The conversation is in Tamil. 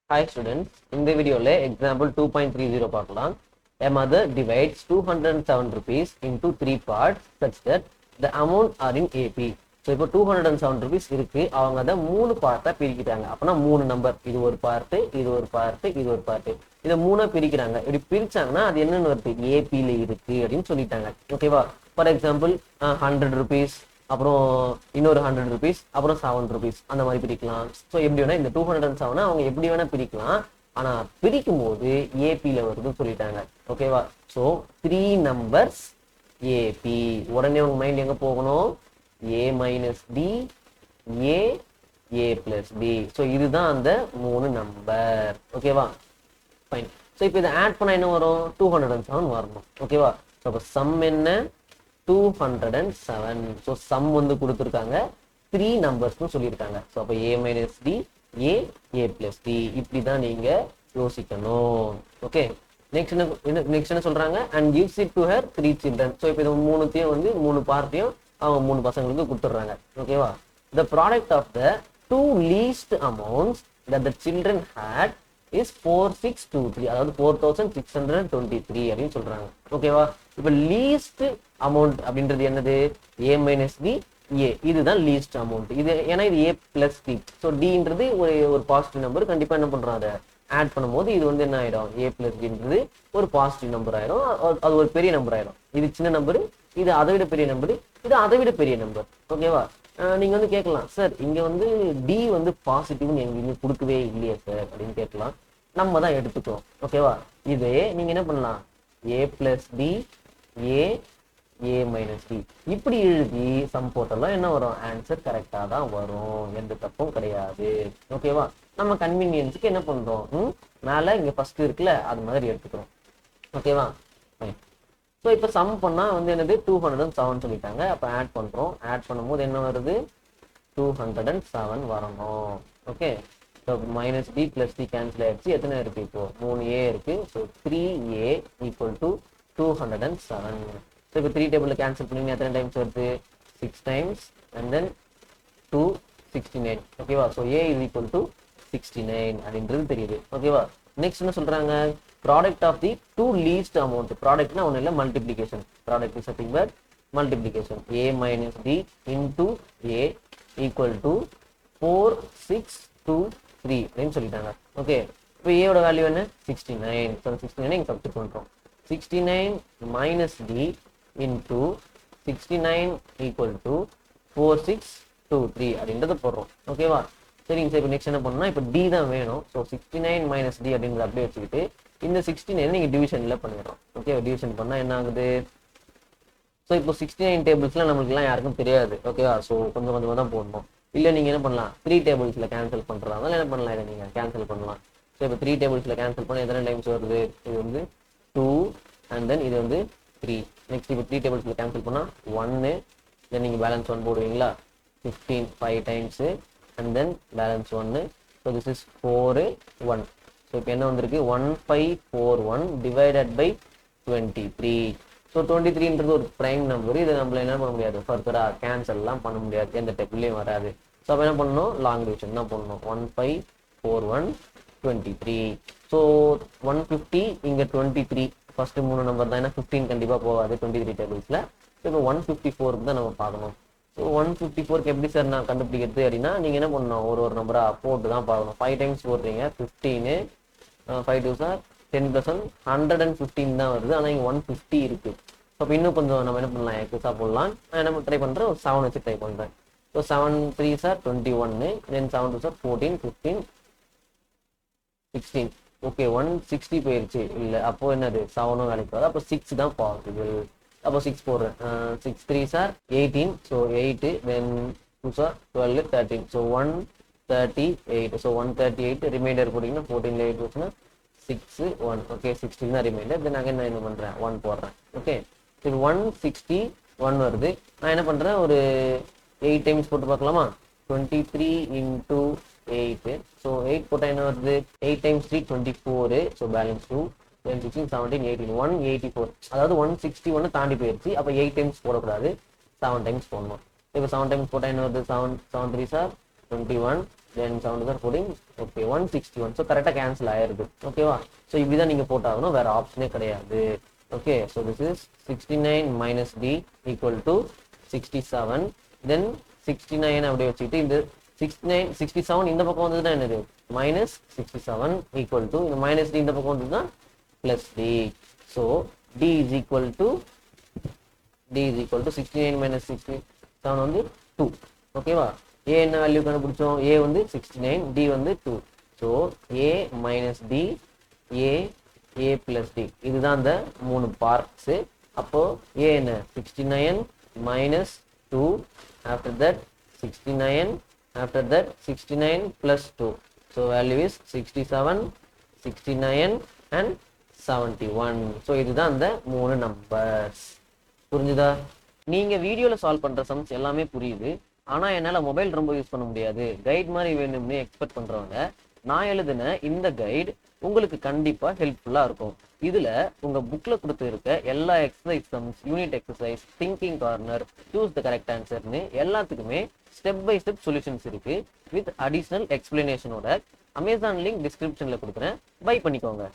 Hi students, in the video example 2.30 பார்க்கலாம். A mother divides 207 rupees into 3 parts such that the amount are in AP. So இப்போ 207 rupees இருக்கு, அவங்க அதை 3 பார்ட்டா பிரிக்கிறாங்க. அப்பனா 3 நம்பர், இது ஒரு பார்ட், இது ஒரு பார்ட், இது ஒரு பார்ட். இதை 3 பிரிக்கிறாங்க. இப்படி பிரிச்சாங்கன்னா அது என்னன்னு வருது, ஏபில இருக்கு அப்படின்னு சொல்லிட்டாங்க. ஓகேவா? ஃபார் எக்ஸாம்பிள் 100 rupees, அப்புறம் இன்னொரு 100 rupees, அப்புறம் 7 rupees அந்த மாதிரி பிரிக்கலாம். ஸோ எப்படி வேணா இந்த 207 அவங்க எப்படி வேணா பிரிக்கலாம். ஆனா பிரிக்கும் போது ஏபில வருதுன்னு சொல்லிட்டாங்க. ஓகேவா? So 3 numbers A B. உடனே உங்க மைண்ட் எங்க போகணும், A minus D, A plus D. So இதுதான் அந்த 3 நம்பர். ஓகேவா? ஃபைன். ஸோ இப்போ இதை ஆட் பண்ணா என்ன வரும், 207 வரணும். ஓகேவா? ஸோ அப்போ சம் என்ன, 207. ஸோ சம் வந்து கொடுத்துருக்காங்க, 3 நம்பர்ஸ்னு சொல்லியிருக்காங்க. ஸோ அப்போ ஏ minus D, A plus D. இப்படி தான் நீங்க யோசிக்கணும். ஓகே, நெக்ஸ்ட் என்ன சொல்றாங்க, and gives it to her 3 children. So இப்போ இது 3த்தையும் வந்து 3 பார்ட்டையும் அவங்க 3 பசங்களுக்கு கொடுத்துட்றாங்க. ஓகேவா? The product of the 2 least amounts that the children had is 4623, அதாவது 4623 அப்படின்னு சொல்றாங்க. ஓகேவா? இப்ப லீஸ்ட் அமௌண்ட் அப்படின்றது என்னது, ஏ மைனஸ் டி, ஏ. இதுதான் லீஸ்ட் அமௌண்ட். இது ஏன்னா இது ஏ பிளஸ் டி. ஸோ டின்றது ஒரு பாசிட்டிவ் நம்பர். கண்டிப்பா என்ன பண்றோம், அதை ஆட் பண்ணும்போது இது வந்து என்ன ஆயிடும், ஏ பிளஸ் டின்றது ஒரு பாசிட்டிவ் நம்பர் ஆயிடும். அது ஒரு பெரிய நம்பர் ஆயிடும். இது சின்ன நம்பர், இது அதை விட பெரிய நம்பர், இது அதை விட பெரிய நம்பர். ஓகேவா? நீங்க வந்து கேட்கலாம், சார் இங்க வந்து டி வந்து பாசிட்டிவ்னு எங்கேயுமே கொடுக்கவே இல்லையே சார் அப்படின்னு கேட்கலாம். நம்ம தான் எடுத்துக்கிறோம். ஓகேவா? இதே நீங்க என்ன பண்ணலாம், ஏ பிளஸ் டி, ஏ மைனஸ் டி இப்படி எழுதி சம் போட்டெல்லாம் என்ன வரும், ஆன்சர் கரெக்டா தான் வரும். எந்த தப்பும் கிடையாது. ஓகேவா? நம்ம கன்வீனியன்ஸுக்கு என்ன பண்றோம், மேல இங்க ஃபர்ஸ்ட் இருக்குல்ல அது மாதிரி எடுத்துக்கிறோம். ஓகேவா? ஸோ இப்போ சம் பண்ணா வந்து என்னது, 207 சொல்லிட்டாங்க. அப்போ ஆட் பண்றோம். ஆட் பண்ணும்போது என்ன வருது, 207 வரணும். Okay, so minus D plus D cancel ஆயிடுச்சு. எத்தனை இருக்கு இப்போ, 3a இருக்கு. So 3a equal to 207. So இப்போ 3 டேபிளில் கேன்சல் பண்ணி எத்தனை டைம்ஸ் வருது, 6 times அண்ட் தென் 269. ஓகேவா? So a is equal to 69 அப்படின்றது தெரியுது. ஓகேவா? நெக்ஸ்ட் என்ன சொல்றாங்க, product of the 2 least amount. ப்ராடக்ட்னா ஒன்றும் இல்லை, multiplication. Product is nothing but multiplication. a minus D into a equal to 4623 அப்படின்னு சொல்லிட்டாங்க. ஓகே, இப்போ ஏவோட வேல்யூ என்ன, 69. ஸோ 69 இங்கே சப்ஸ்டிட் பண்ணுறோம். 69 minus D into 69 equal to 4623 அப்படின்றத போடுறோம். ஓகேவா? சரிங்க சார். இப்போ நெக்ஸ்ட் என்ன பண்ணணும்னா, இப்போ டி தான் வேணும். ஸோ 69 மைனஸ் டி அப்படின்றத அப்படியே வச்சுக்கிட்டு இந்த 69 நீங்கள் டிவிஷன்ல பண்ணிடுறோம். ஓகே, டிவிஷன் பண்ணால் என்ன ஆகுது, ஸோ இப்போ 69 டேபிள்ஸ்லாம் நம்மளுக்குலாம் யாருக்கும் தெரியாது. ஓகேவா? ஸோ கொஞ்சம் கொஞ்சமாக தான் போடணும். இல்லை நீங்கள் என்ன பண்ணலாம், 3 டேபிள்ஸில் கேன்சல் பண்ணுறதால என்ன பண்ணலாம், இதை நீங்கள் கேன்சல் பண்ணலாம். ஸோ இப்போ 3 டேபிள்ஸில் கேன்சல் பண்ண எத்தனை டைம்ஸ் வருது, இது வந்து 2 அண்ட் தென் இது வந்து 3. நெக்ஸ்ட் இப்போ 3 டேபிள்ஸில் கேன்சல் பண்ணால் 1, தென் நீங்கள் பேலன்ஸ் 1 போடுவீங்களா, 15 5 times and then balance 1. So this is 4 1. So இப்போ என்ன வந்திருக்கு, 1541 டிவைடட் பை 23. ஸோ 23ன்றது ஒரு ப்ரைம் நம்பர். இதை நம்மள என்ன பண்ண முடியாது, ஃபர்தராக கேன்சல்லாம் பண்ண முடியாது, எந்த டெப்லையும் வராது. ஸோ அப்போ என்ன பண்ணணும், லாங் டிவிஷன் தான் பண்ணணும். 1541 23. ஸோ 150 இங்கே 23 ஃபர்ஸ்ட் 3 நம்பர் தான், ஏன்னா 15 கண்டிப்பாக போகாது 23 டேபிள்ஸில். ஸோ இப்போ 154 தான் நம்ம பார்க்கணும். ஸோ 154 எப்படி சார் நான் கண்டுபிடிக்கிறது அப்படின்னா, நீங்கள் என்ன பண்ணணும், ஒரு நம்பராக போட்டு தான் பார்க்கணும். 5 டைம்ஸ் போடுறீங்க, 15 5 2 சார் 10 + 1 115 தான் வருது. ஆனால் இங்கே 150 இருக்கு. ஸோ அப்போ இன்னும் கொஞ்சம் நம்ம என்ன பண்ணலாம், எக்ஸா போடலாம். நான் என்ன ட்ரை பண்ணுறேன், ஒரு 7 வச்சு ட்ரை பண்ணுறேன். ஸோ 7 3 சார் 21, தென் 7 2 சார் 14 15 16. ஓகே, 160 போயிருச்சு. இல்லை அப்போ என்னது, 7 வேலைக்கு வராது. அப்போ 6 தான் பாசிபிள். அப்போ 6 போடுறேன். 6 3 சார் 18. ஸோ 8, தென் 2 சார் 12 13. ஸோ 138. ஸோ 138 ரிமைண்டர் போட்டிங்கன்னா 14 8 வச்சுன்னா 6 1. ஓகே, 16 தான் ரிமைண்டர். தென் அகைன் நான் என்ன பண்ணுறேன், 1 போடுறேன். ஓகே, சரி 161 வருது. நான் என்ன பண்ணுறேன், ஒரு 8 டைம்ஸ் போட்டு பார்க்கலாமா, 23 இன்டூ 8. ஸோ 8 போட்டால் என்ன வருது, 8 டைம்ஸ் 3 24. So balance 2 10 16 17 18 184. அதாவது 161 தாண்டி போயிடுச்சு. அப்போ 8 டைம்ஸ் போடக்கூடாது, 7 டைம்ஸ் போடணும். இப்போ 7 டைம்ஸ் போட்டால் என்ன வருது, 7 7 3 sir 21, then 7 are 14, okay 161. So கரெக்டாக கேன்சல் ஆயிருது. ஓகேவா? ஸோ இப்படி தான் நீங்கள் போட்டாகணும், வேற ஆப்ஷனே கிடையாது. Okay, so this is 69 minus d equal to 67. தென் 69 அப்படியே வச்சுக்கிட்டு இந்த 67 இந்த பக்கம் வந்ததுன்னா என்னது minus 67 equal to இந்த minus d இந்த பக்கம் வந்ததுன்னா plus d. So d is equal to 69 minus 67 வந்து 2. ஓகேவா? a என்ன வேல்யூ கண்டுபிடிச்சோம்? a வந்து 69, d வந்து 2. So a minus d, a plus d, இதுதான் அந்த 3 பார்ட்ஸ். அப்போ a என்ன 69 minus 2, after that 69, after that 69 plus 2. So value is 67, 69 and 71. So இதுதான் அந்த 3 நம்பர்ஸ். புரிஞ்சுதா? நீங்க வீடியோல சால்வ் பண்ற சம்ஸ் எல்லாமே புரியுது, ஆனா என்னால மொபைல் ரொம்ப யூஸ் பண்ண முடியாது, கைட் மாதிரி வேணும்னு எக்ஸ்பெக்ட் பண்றவங்க நான் எழுதின இந்த கைடு உங்களுக்கு கண்டிப்பா ஹெல்ப்ஃபுல்லா இருக்கும். இதுல உங்க புக்ல கொடுத்து இருக்க எல்லா exercise sums, unit exercise, thinking corner, choose the correct ஆன்சர்னு எல்லாத்துக்குமே ஸ்டெப் பை ஸ்டெப் சொல்யூஷன்ஸ் இருக்கு வித் அடிஷனல் எக்ஸ்பிளனேஷனோட. அமேசான் லிங்க் டிஸ்கிரிப்ஷன்ல கொடுக்குறேன், பை பண்ணிக்கோங்க.